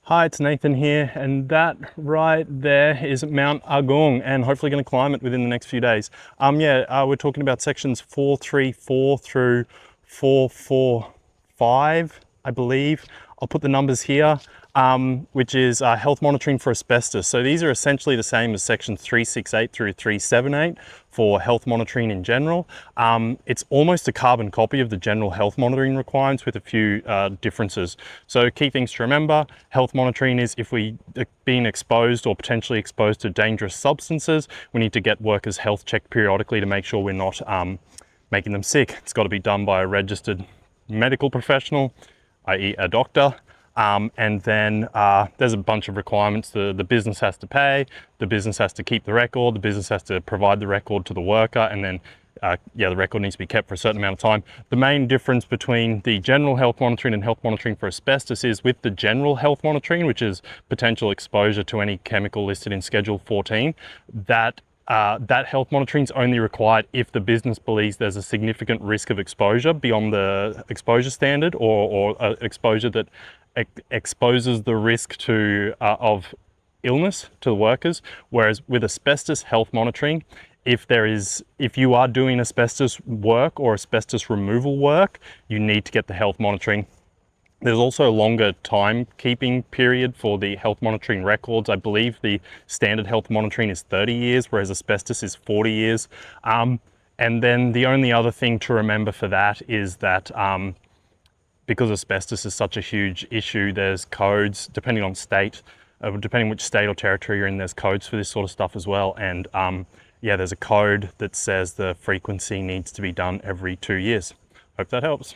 Hi, it's Nathan here, and that right there is Mount Agung, and hopefully going to climb it within the next few days. We're talking about sections 434 through 445, I believe. I'll put the numbers here, which is health monitoring for asbestos. So these are essentially the same as sections 368 through 378 for health monitoring in general. It's almost a carbon copy of the general health monitoring requirements with a few differences. So key things to remember: health monitoring is if we being exposed or potentially exposed to dangerous substances, we need to get workers' health checked periodically to make sure we're not making them sick. It's got to be done by a registered medical professional, i.e. a doctor. And then there's a bunch of requirements. The business has to pay, the business has to keep the record, the business has to provide the record to the worker, and then the record needs to be kept for a certain amount of time. The main difference between the general health monitoring and health monitoring for asbestos is with the general health monitoring, which is potential exposure to any chemical listed in Schedule 14, that health monitoring is only required if the business believes there's a significant risk of exposure beyond the exposure standard, or exposure that exposes the risk to of illness to the workers. Whereas with asbestos health monitoring, if you are doing asbestos work or asbestos removal work, you need to get the health monitoring. There's also a longer timekeeping period for the health monitoring records. I believe the standard health monitoring is 30 years, whereas asbestos is 40 years. And then the only other thing to remember for that is that because asbestos is such a huge issue, there's codes, depending on state, depending which state or territory you're in, there's codes for this sort of stuff as well. And there's a code that says the frequency needs to be done every 2 years. Hope that helps.